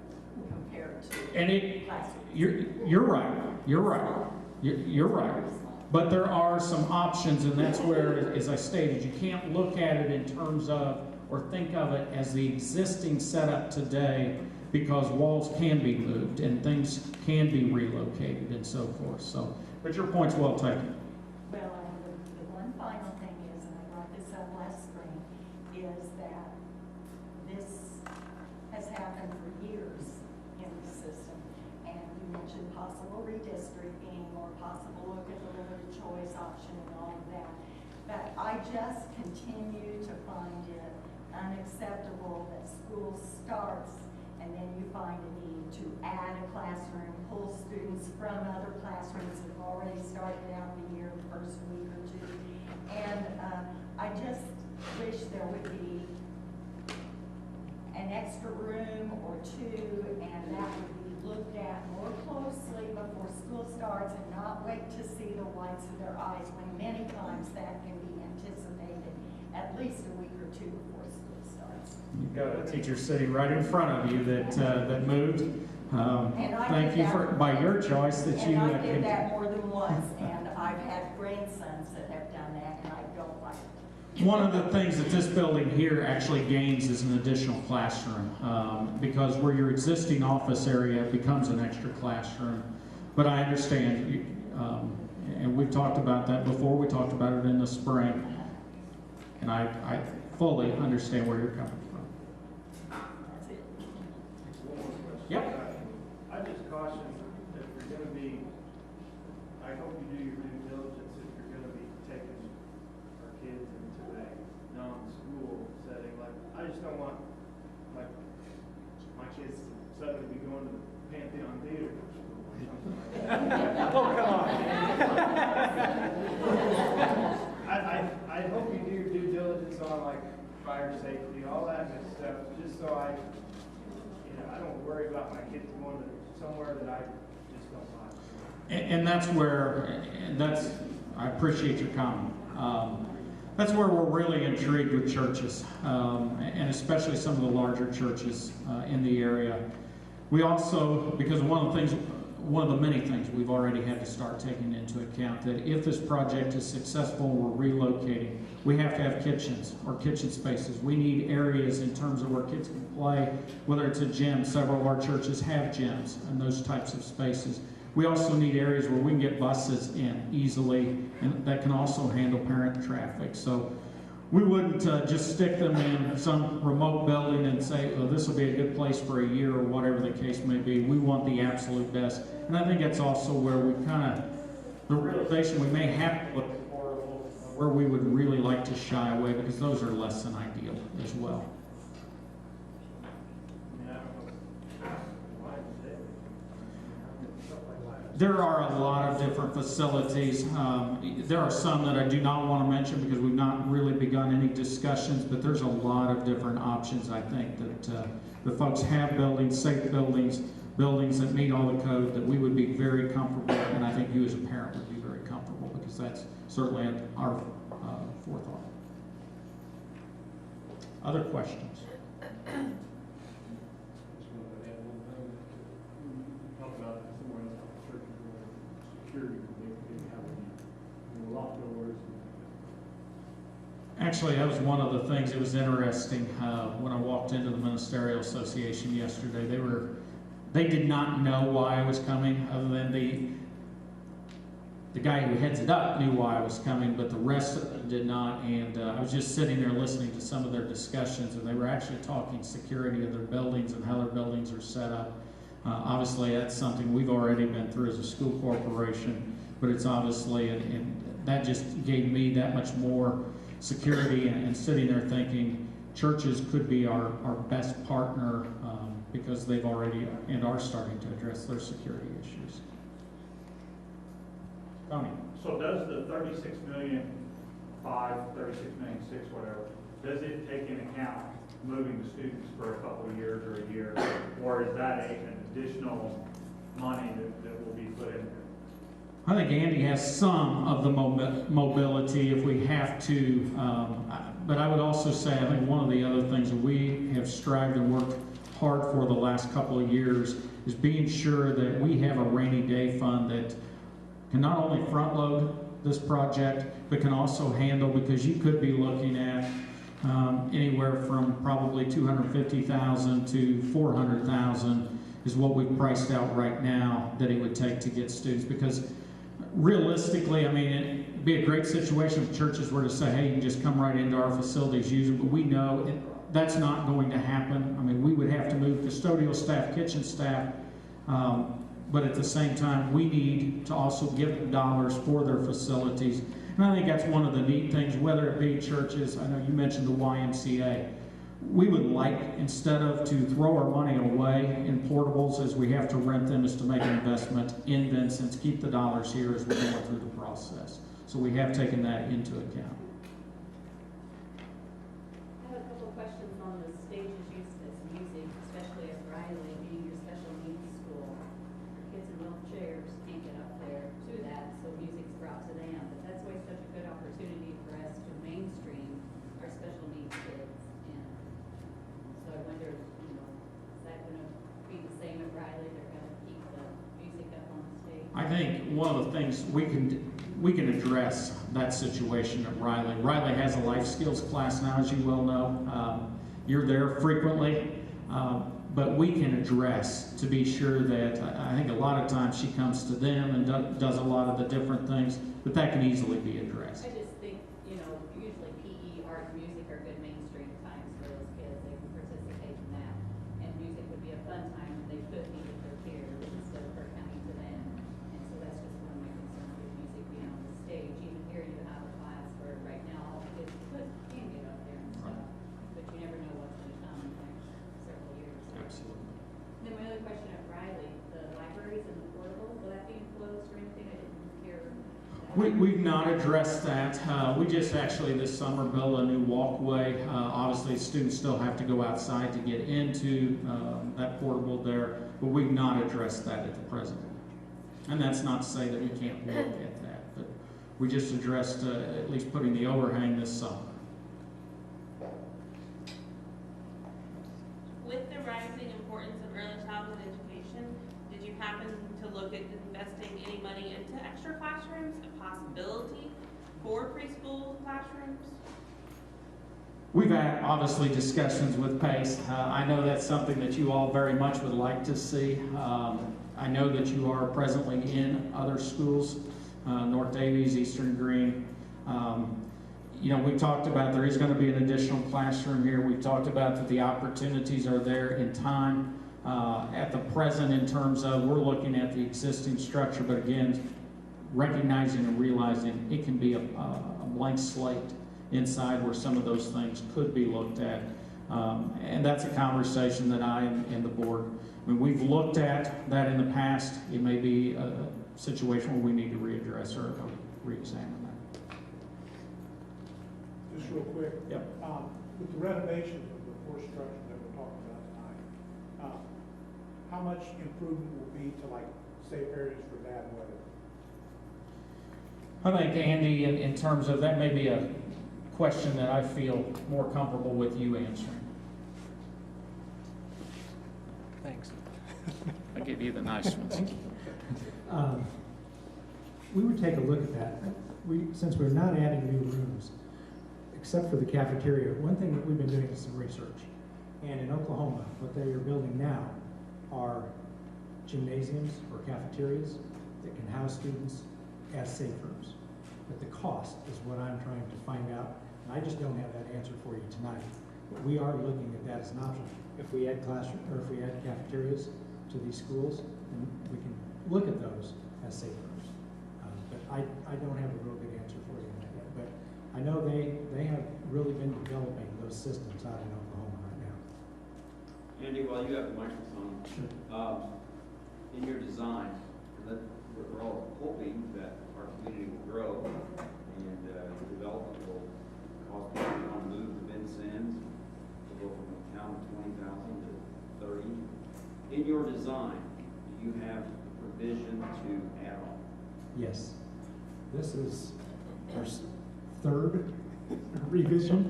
G: compared to
A: and
G: classrooms.
A: you're right. You're right. You're right. But there are some options, and that's where, as I stated, you can't look at it in terms of, or think of it as the existing setup today, because walls can be moved and things can be relocated and so forth. So, but your point's well taken.
G: Well, and the one final thing is, and I brought this up last spring, is that this has happened for years in the system. And you mentioned possible redistricting or possible look at the limited choice option and all of that. But I just continue to find it unacceptable that school starts and then you find a need to add a classroom, pull students from other classrooms that have already started out the year, the first week or 2. And I just wish there would be an extra room or 2, and that would be looked at more closely before school starts, and not wait to see the whites of their eyes, when many times that can be anticipated at least a week or 2 before school starts.
A: You've got a teacher sitting right in front of you that moved.
G: And I
B: Thank
G: did
B: you
G: that-
B: for, by your choice that you.
G: And I did that more than once, and I've had grandsons that have done that, and I don't like it.
A: One of the things that this building here actually gains is an additional classroom, because where your existing office area becomes an extra classroom. But I understand, and we've talked about that before, we talked about it in the spring, and I fully understand where you're coming from.
G: That's it.
H: One more question.
A: Yep.
H: I just caution that if you're gonna be, I hope you do your due diligence if you're gonna be taking our kids into a non-school setting. Like, I just don't want, like, my kids to suddenly be going to the Pantheon Theater or something like that.
B: Oh, come on.
H: I hope you do your due diligence on like fire safety, all that good stuff, just so I don't worry about my kids going to somewhere that I just don't like.
A: And that's where, I appreciate your comment. That's where we're really intrigued with churches, and especially some of the larger churches in the area. We also, because one of the many things we've already had to start taking into account, that if this project is successful, we're relocating, we have to have kitchens or kitchen spaces. We need areas in terms of where kids can play, whether it's a gym. Several of our churches have gyms and those types of spaces. We also need areas where we can get buses in easily, and that can also handle parent traffic. So we wouldn't just stick them in some remote building and say, oh, this will be a good place for a year or whatever the case may be. We want the absolute best. And I think that's also where we the realization we may have to look for where we would really like to shy away, because those are less than ideal as well.
H: I mean, I don't know why it's there. Stuff like that.
A: There are a lot of different facilities. There are some that I do not want to mention because we've not really begun any discussions, but there's a lot of different options, I think, that the folks have buildings, safe buildings, buildings that meet all the code, that we would be very comfortable, and I think you as a parent would be very comfortable, because that's certainly our forethought. Other questions?
I: Just wanted to add one thing. We talked about it somewhere else, about churches where security can be having locked doors.
A: Actually, that was one of the things that was interesting when I walked into the Ministerial Association yesterday. They did not know why I was coming, other than the guy who heads it up knew why I was coming, but the rest of them did not. And I was just sitting there listening to some of their discussions, and they were actually talking security of their buildings and how their buildings are set up. Obviously, that's something we've already been through as a school corporation, but it's obviously, and that just gave me that much more security, and sitting there thinking churches could be our best partner, because they've already and are starting to address their security issues. Tony?
J: So does the 36 million, 36 million, 6, whatever, does it take into account moving the students for a couple of years or a year? Or is that an additional money that will be put in there?
A: I think Andy has some of the mobility if we have to, but I would also say I think one of the other things that we have strived and worked hard for the last couple of years is being sure that we have a rainy day fund that can not only front load this project, but can also handle, because you could be looking at anywhere from probably $250,000 to $400,000 is what we've priced out right now that it would take to get students. Because realistically, I mean, it'd be a great situation if churches were to say, hey, you can just come right into our facilities, use it, but we know that's not going to happen. I mean, we would have to move custodial staff, kitchen staff, but at the same time, we need to also give them dollars for their facilities. And I think that's one of the neat things, whether it be churches, I know you mentioned the YMCA. We would like, instead of to throw our money away in portables as we have to rent them, is to make an investment in Vincent's, keep the dollars here as we're going through the process. So we have taken that into account.
K: I have a couple of questions on the stages used as music, especially at Riley, being your special needs school. Kids in wheelchairs can't get up there to that, so music's brought to them. But that's always such a good opportunity for us to mainstream our special needs kids. And so I wonder, is that going to be the same at Riley? They're
A: think one of the things we can address that situation at Riley. Riley has a life skills class now, as you well know. You're there frequently, but we can address to be sure that, I think a lot of times she comes to them and does a lot of the different things, but that can easily be addressed.
K: I just think, you know, usually PE, art, and music are good mainstream times for those kids. They can participate in that. And music would be a fun time when they could meet with their peers instead of her coming to them. And so that's just one of my concerns with music being on the stage. Even here you have a class where right now all the kids can get up there and stuff. But you never know what's going to come in the next several years.
A: Absolutely.
K: Then my other question at Riley, the libraries and the portables, will that be enclosed or anything? I didn't hear that.
A: We've not addressed that. We just actually this summer built a new walkway. Obviously, students still have to go outside to get into that portable there, but we've not addressed that at the present. And that's not to say that we can't look at that, but we just addressed at least putting the overhang this summer.
L: With the rising importance of early childhood education, did you happen to look at investing any money into extra classrooms, a possibility for preschool classrooms?
A: We've had, obviously, discussions with PACE. I know that's something that you all very much would like to see. I know that you are presently in other schools, North Davies, Eastern Green. You know, we talked about there is going to be an additional classroom here. We've talked about that the opportunities are there in time. At the present, in terms of we're looking at the existing structure, but again, recognizing and realizing it can be a blank slate inside where some of those things could be looked at. And that's a conversation that I and the board, I mean, we've looked at that in the past. It may be a situation where we need to readdress or re-examine that.
C: Just real quick.
A: Yep.
C: With the renovations of the four structures that we're talking about tonight, how much improvement will be to like safe areas for bad weather?
A: I think, Andy, in terms of that may be a question that I feel more comfortable with you answering.
B: Thanks.
A: I give you the nice ones.
B: Thank you. We would take a look at that. Since we're not adding new rooms, except for the cafeteria, one thing that we've been doing is some research. And in Oklahoma, what they are building now are gymnasiums or cafeterias that can house students as safe rooms. But the cost is what I'm trying to find out, and I just don't have that answer for you tonight. But we are looking at that as an option. If we add classroom, or if we add cafeterias to these schools, then we can look at those as safe rooms. But I don't have a real good answer for you on that yet. But I know they have really been developing those systems out in Oklahoma right now.
D: Andy, while you have the microphone,
B: Sure.
D: in your design, we're all hoping that our community will grow and the development will cause people to want to move to Vincennes, to go from a town of 20,000 to 30. In your design, do you have provision to add on?
B: Yes. This is our third revision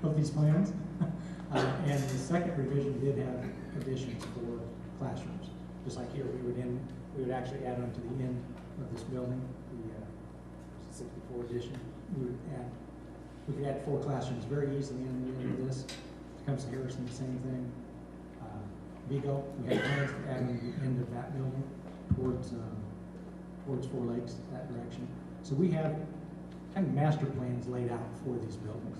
B: of these plans. And the second revision did have additions for classrooms. Just like here, we would actually add on to the end of this building, the 64 addition. We could add 4 classrooms very easily in the end of this. It comes to Harrison, the same thing. Vigo, we have plans to add on the end of that building towards Four Lakes, that direction. So we have kind of master plans laid out for these buildings.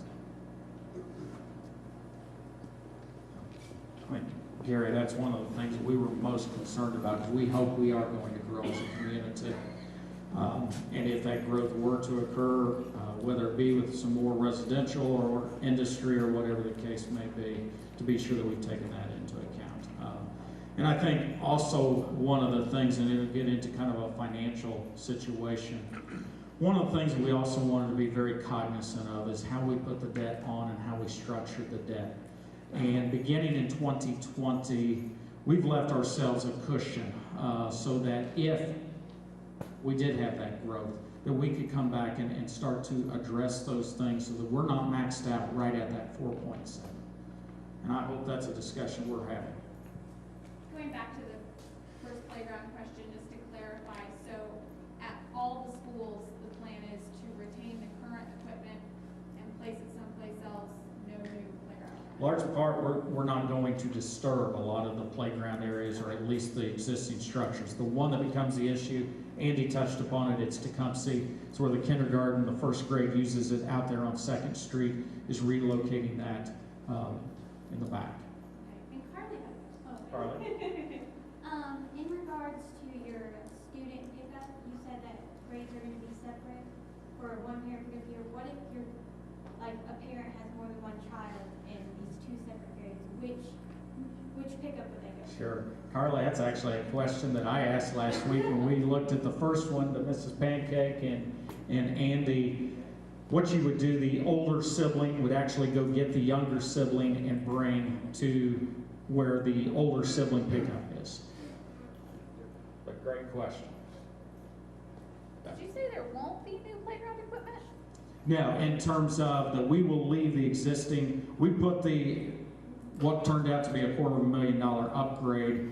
A: I mean, Gary, that's one of the things that we were most concerned about, because we hope we are going to grow as a community. And if that growth were to occur, whether it be with some more residential or industry or whatever the case may be, to be sure that we've taken that into account. And I think also one of the things, and it'll get into kind of a financial situation, one of the things that we also wanted to be very cognizant of is how we put the debt on and how we structured the debt. And beginning in 2020, we've left ourselves a cushion so that if we did have that growth, that we could come back and start to address those things so that we're not maxed out right at that 4.7. And I hope that's a discussion we're having.
E: Going back to first playground question, just to clarify. So at all the schools, the plan is to retain the current equipment and place it someplace else, no new playground.
A: Large part, we're not going to disturb a lot of the playground areas, or at least the existing structures. The one that becomes the issue, Andy touched upon it, it's Tecumseh. It's where the kindergarten, the first grade uses it out there on 2nd Street, is relocating that in the back.
F: Okay, and Carly has,
A: Carly?
F: in regards to your student pickup, you said that grades are gonna be separate for one parent pickup here. What if you're, like, a parent has more than one child in these two separate grades? Which pickup would they go to?
A: Sure. Carly, that's actually a question that I asked last week when we looked at the first one to Mrs. Pancake and Andy. What you would do, the older sibling would actually go get the younger sibling and bring to where the older sibling pickup is. But great question.
E: Did you say there won't be new playground equipment?
A: No, in terms of that, we will leave the existing, we put what turned out to be a $250,000 upgrade.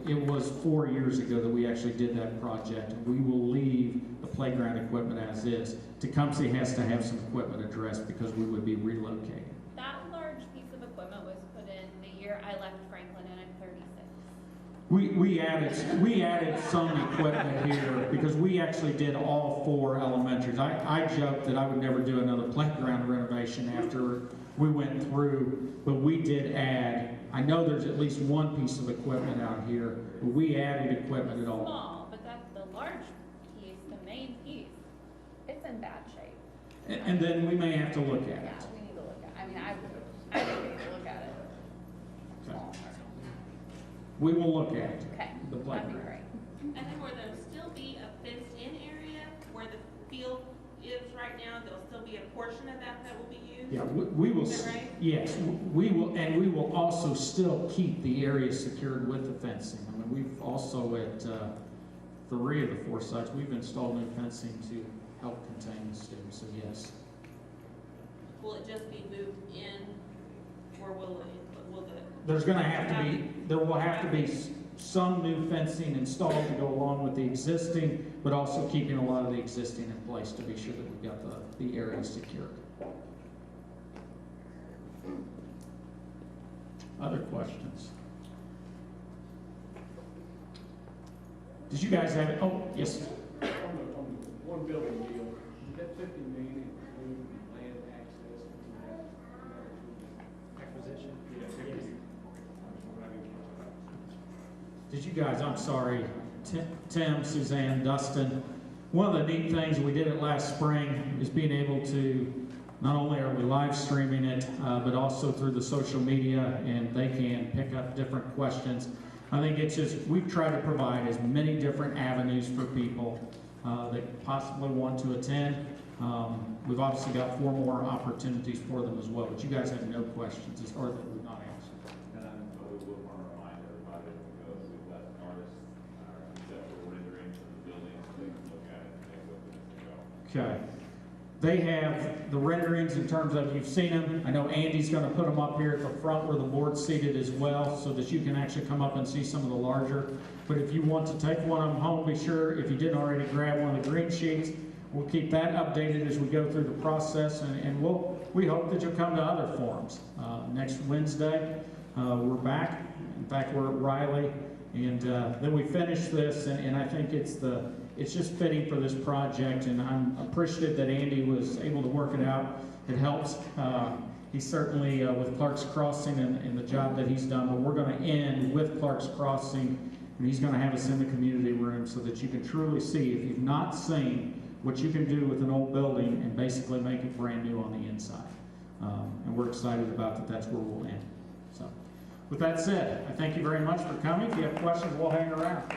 A: It was 4 years ago that we actually did that project. We will leave the playground equipment as is. Tecumseh has to have some equipment addressed because we would be relocating.
E: That large piece of equipment was put in the year I left Franklin, and I'm 36.
A: We added some equipment here because we actually did all 4 elementaries. I joked that I would never do another playground renovation after we went through, but we did add. I know there's at least one piece of equipment out here, but we added equipment at all.
E: Small, but that's the large piece, the main piece. It's in bad shape.
A: And then we may have to look at
E: Yeah,
A: it.
E: we need to look at. I mean, I think we need to look at it.
A: Okay.
E: Small.
A: We will look at it.
E: Okay,
A: The
E: that'd be
A: playground.
E: great.
L: And then will there still be a fenced-in area where the field is right now? There'll still be a portion of that will be used?
A: Yeah, we will.
L: Is that right?
A: Yes, we will, and we will also still keep the area secured with the fencing. I mean, we've also at 3 of the 4 sites, we've installed new fencing to help contain the students. So yes.
L: Will it just be moved in, or will
A: There will have to be some new fencing installed to go along with the existing, but also keeping a lot of the existing in place to be sure that we've got the area secured. Other questions? Did you guys have it? Oh, yes.
I: On the one building deal, did that $50 million include land access to that acquisition? Yes.
A: Did you guys, I'm sorry, Tim, Suzanne, Dustin, one of the neat things, we did it last spring, is being able to, not only are we live streaming it, but also through the social media, and they can pick up different questions. I think it's just, we've tried to provide as many different avenues for people that possibly want to attend. We've obviously got 4 more opportunities for them as well, but you guys have no questions, or that we've not answered.
M: And I would want to remind everybody that we go to let artists conceptual renderings of the building so they can look at it and take with it as they go.
A: Okay. They have the renderings in terms of, you've seen them. I know Andy's going to put them up here at the front where the board's seated as well, so that you can actually come up and see some of the larger. But if you want to take one of them home, be sure, if you didn't already grab one of the green sheets, we'll keep that updated as we go through the process, and we hope that you'll come to other forums. Next Wednesday, we're back. In fact, we're at Riley, and then we finish this, and I think it's just fitting for this project, and I'm appreciative that Andy was able to work it out. It helps. He's certainly with Clark's Crossing and the job that he's done, but we're going to end with Clark's Crossing, and he's going to have us in the community room so that you can truly see, if you've not seen, what you can do with an old building and basically make it brand new on the inside. And we're excited about that. That's where we'll end. So, with that said, I thank you very much for coming. If you have questions, we'll hang around.